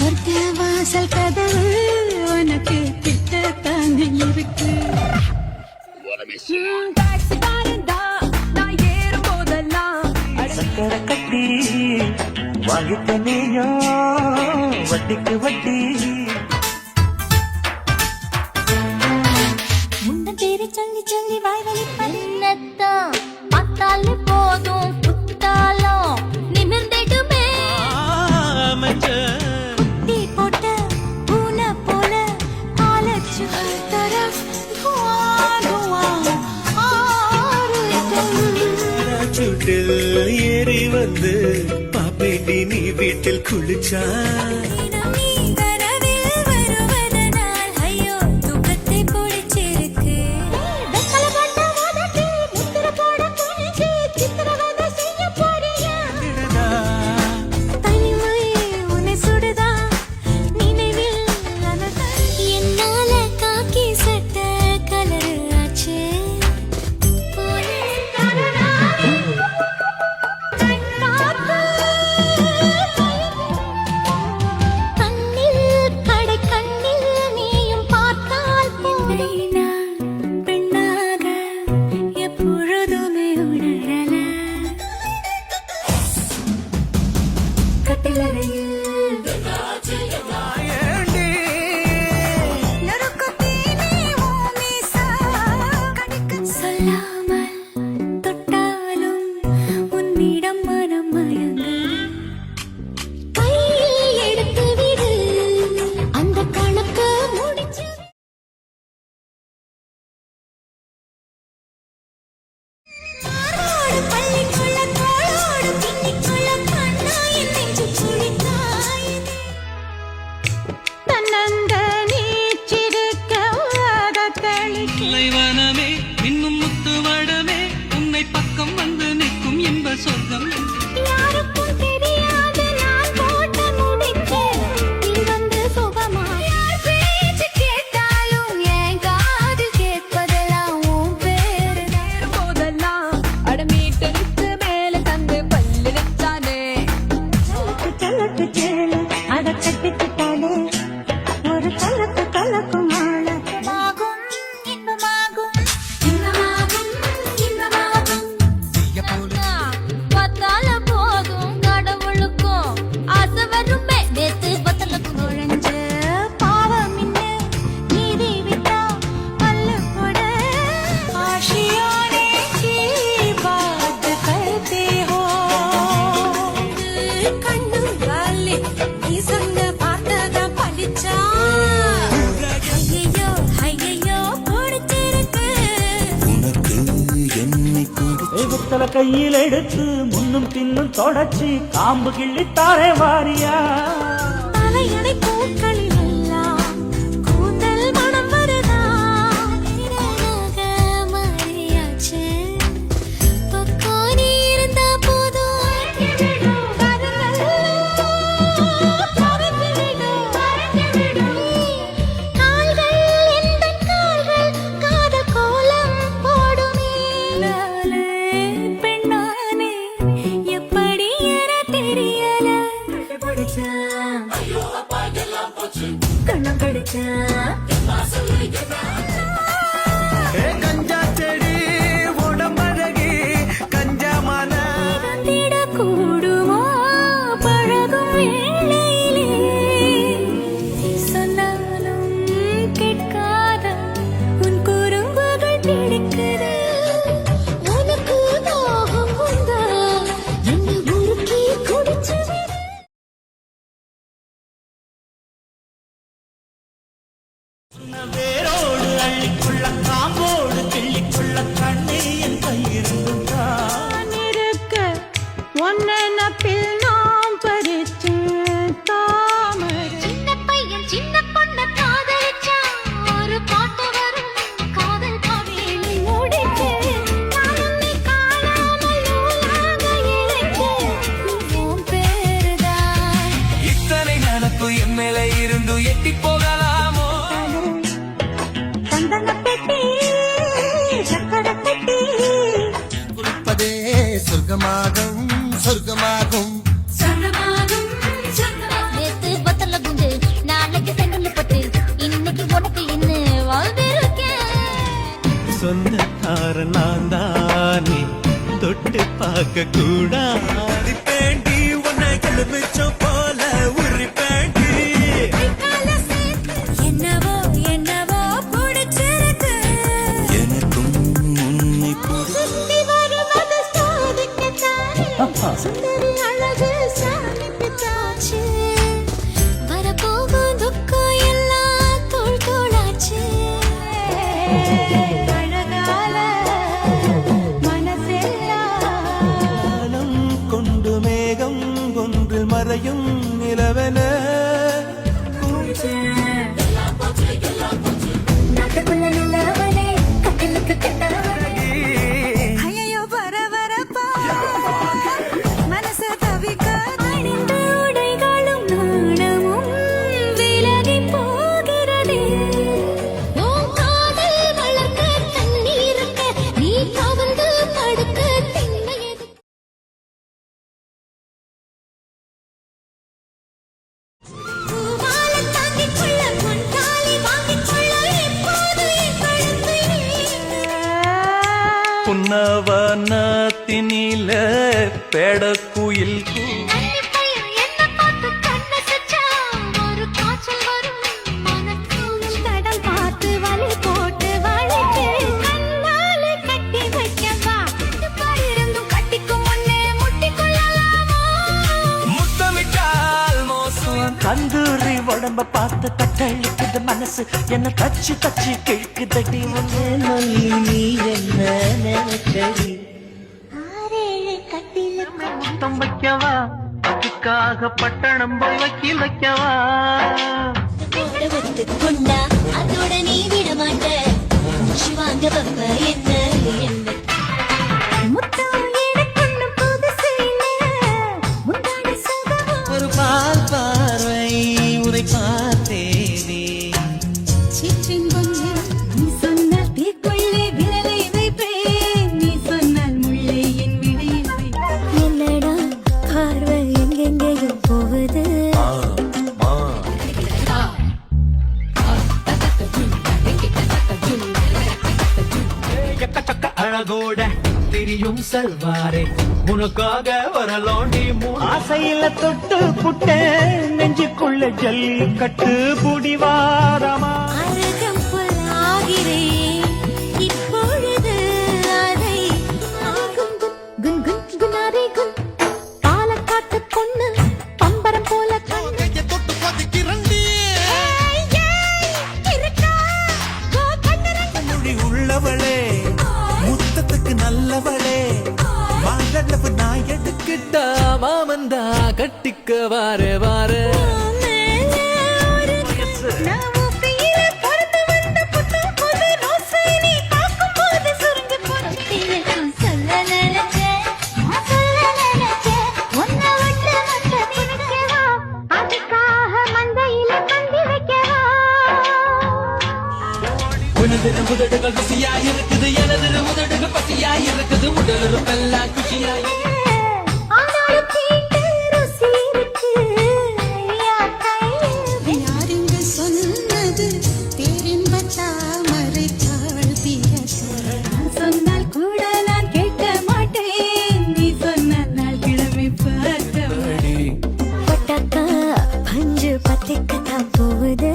சொர்க்க வாசல் கதவு உனக்கு கிட்டத்தானே இருக்கு. சக்கரை கட்டி வாங்கித்தனையோ வட்டிக்கு வட்டி முன்ன பேரை சொல்லி சொல்லி வாய் வலிப்பதான் பார்த்தாலே போதும் புத்தாலும் நிமிர்ந்திடுமே குட்டி போட்ட பூனை போல ஆலச்சு தர சுட்டில் ஏறி வந்து பாப்பேண்டி நீ வீட்டில் குளிச்சா வனமே இன்னும் முத்து வடமே உன்னை பக்கம் வந்து நிற்கும் இன்ப சொர்க்கம் யாருக்கும் தெரியாத நான் போட்ட முடிச்சு நீ வந்து சுகமா யார் பேச்சு கேட்டாலும் என் காது கேட்பதெல்லாம் உன் பேரு போதெல்லாம் அடமீட்டருக்கு மேல தந்து பல்லு வச்சானே கலக்கு சேல அட கட்டிக்கிட்டாலே ஒரு கலக்கு கலக்கு மாலை புத்தல கையில் எடுத்து முன்னும் பின்னும் தொடச்சி காம்பு கிள்ளித்தாரே வாரியா தலையணை பூக்களில் எல்லாம் கூந்தல் மனம் வருதா மாறியாச்சு பக்கம் நீ இருந்தா போதும் கால்கள் எந்த கால்கள் காத கோலம் போடுமே பெண்ணானே எப்படி என தெரியல கண்ணம் கடிச்சா கஞ்சா செடி உடம்பழகி கஞ்சமான கூடுமோ பழகும் வேளையிலே சொன்னாலும் கேட்காத உன் குறும்புகள் பிடிக்குது உனக்கு தாகம் வந்தா என்னை உருக்கி குடிச்சு வேரோடு அள்ளிக்குள்ள காம்போடு கிள்ளிக்குள்ள கண்ணே என் கையிருந்தா இருக்க ஒன்ன நப்பில் நாம் பறிச்சு தாமரை சின்ன பையன் சின்ன பொண்ண காதலிச்சா ஒரு பாட்டு வரும் காதல் காவேரி முடிச்சு நானும் நீ காணாமல் நூலாக இழைச்சு உன் பேருதான் இத்தனை நினப்பு என் மேல இருந்து எட்டி போகலாமோ சந்தன பெட்டி சக்கர பெட்டி குளிப்பதே சொர்க்கமாகும் சொர்க்கமாகும் சொர்க்கமாகும் நேத்து பத்தல குஞ்ச நான் தானே தொட்டு பார்க்க கூடாது பேண்டி உன்னை எலுமிச்சம் போல உரி பேண்டி என்னவோ என்னவோ பிடிச்சிருக்கு எனக்கும் உன்னை சுத்தி வருவது சாதிக்கத்தானே சுந்தரி அழகு சாமிப்பித்தாச்சு வரப்போகும் துக்கம் எல்லாம் தோள் தோளாச்சு அழகால மனசெல்லாம் கொண்டு மேகம் ஒன்றில் மறையும் நிலவென நாட்டுக்குள்ள நிலவனே கட்டிலுக்கு கெட்டவனே ஐயோ பரபரப்பா மனசு தவிக்காத அணிந்த உடைகளும் நாணமும் விலகி போகிறதே உன் காதல் வளர்க்க தண்ணீருக்க நீ கவர்ந்து படுக்க திண்மையது பூவால தாங்கிக் கொள்ள பொன்தாலி வாங்கிக் கொள்ள இப்போது என் கழுத்தை புன்னவனத்தினில பேடக்குயில் அன்னிப்பையன் என்ன பார்த்து கண்ணசைச்சா ஒரு காய்ச்சல் வரும் மனசூழல் கடல் பார்த்து வலி போட்டு வளைக்கு கண்ணாலே கட்டி வைக்கவா இருந்தும் கட்டிக்கும் முன்னே முட்டிக்கொள்ளலாமா முத்தமிட்டால் மோசம் தந்தூரி உடம்ப பார்த்து தட்டழிக்குது மனசு என்ன தச்சு தச்சு கிழக்குதடி ஒன்று சொல்லி நீ என்ன நினைக்கடி ஆரேழு கட்டிலுக்கு முத்தம் வைக்கவா அதுக்காக பட்டணம் போய் வக்கீல் வைக்கவா விட்டு கொண்டா அதோட நீ விட மாட்ட மூச்சு வாங்க வப்ப என்ன என்ன முத்தம் எனக்குன்னு புதுசு இல்ல முந்தான சுகமா ஒரு பால் பார்வை உரை பார்த்தேனே சிற்றின் பொண்ணு நீ சொன்னால் தீக்குள்ளே விரலை வைப்பேன் நீ சொன்னால் முள்ளை என் விடையில் வைப்பேன் என்னடா பார்வை எங்கெங்கேயோ போகுது எக்கச்சக்க அழகோட திரியும் செல்வாரே உனக்காக வரலோண்டி ஆசையில தொட்டு புட்டேன் நெஞ்சுக்குள்ள ஜல்லி கட்டு புடிவாரமா அழகம் புல்லாகிறேன் இப்பொழுது அதை ஆகும் குன் குன் குனாரே குன் பாலக்காட்டு பொண்ணு பம்பரம் போல கண்ணு தொட்டு பதிக்கிறண்டி மொழி உள்ளவளே முத்தத்துக்கு நல்லவளே வாழவு நான் எடுக்கிட்டா மாமந்தா கட்டிக்க வார வார உனது முதடுகள் ருசியா இருக்குது எனது முதடுகள் பசியா இருக்குது உடலுறுப்பெல்லாம் குஷியா ஆனாலும் கேட்டு ருசி இருக்கு யாருங்க சொன்னது பேரின்பத்தா மறைத்தாள் தீரசு நான் சொன்னால் கூட நான் கேட்க மாட்டேன் நீ சொன்னால் நாள் கிழமை பார்க்க பட்டாக்கா பஞ்சு பத்திக்கத்தான் போகுது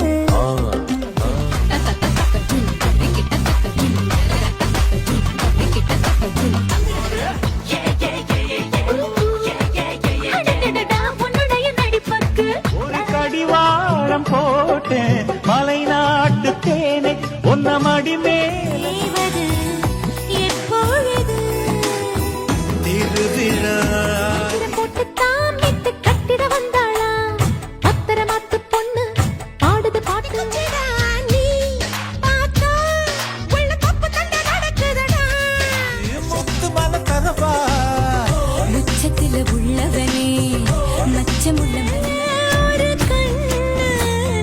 உன்னுடைய நடிப்பக்கு ஒரு கடிவாளம் போட்டேன் மலை நாட்டு தேனை ஒன்ன மடி மேலே செய்வது எப்பொழுது திருவிழா போட்டு தாமிட்டு கட்டிட வந்தாளா பத்திரமாத்து பொண்ணு பாடுது பாட்டு நீ பார்த்தா உள்ள தப்பு தண்டை நடக்குதடா முத்து மல தரவா உச்சத்தில உள்ளவனே மச்சமுள்ள ஒரு கண்ணு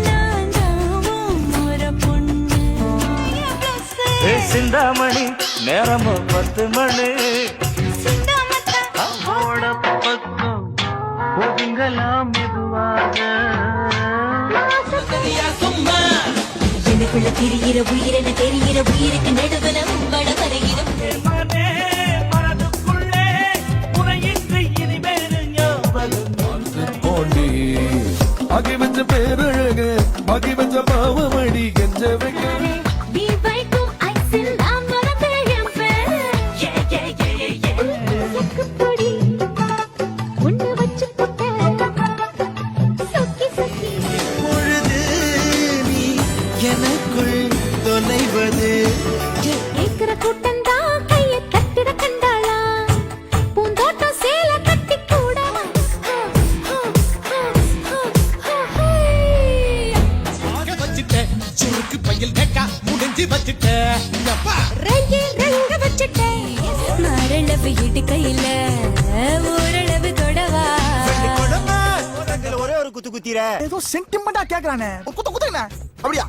நான் தாவும் ஒரு பொண்ணு சிந்தாமணி நேரமும் 10 மணி அம்மோட பக்கம் ஒதுங்கலாம் மெதுவாக மாசத்துல சும்மா எனக்கு உள்ளுக்குள்ள திரிகிற உயிரென தெரிகிற உயிருக்கு நடுவுல உங்கள வரையிடும் மனே மனதுக்குள்ளே உனையின்றி இனிமேல் ஞாபகம் போண்டி ஆகி வச்ச பேரழகு ஆகி வச்ச பாவமடி கெஞ்ச வைக்க நீ வைக்கும் ஐசில் நான் மறந்தேன் பொடி உன்னை வச்சு போட்ட சொக்கி சொக்கி பொழுது நீ எனக்குள் தொலைவது கேக்குற கூட்டம் தான் கைய தட்டிட கண்டாளா பூந்தோட்டம் சேல கட்டி கூட வச்சுட்டேன் சுருக்கு பையில் கேட்டா முடிஞ்சு வச்சுட்டேன் ரங்க வச்சுட்டேன் மரளவு இடுக்கையில ஓரளவு தொடவா ஒரே ஒரு குத்து குத்திர ஏதோ சென்டிமெண்டா கேக்குறானே குத்து குத்துங்க அப்படியா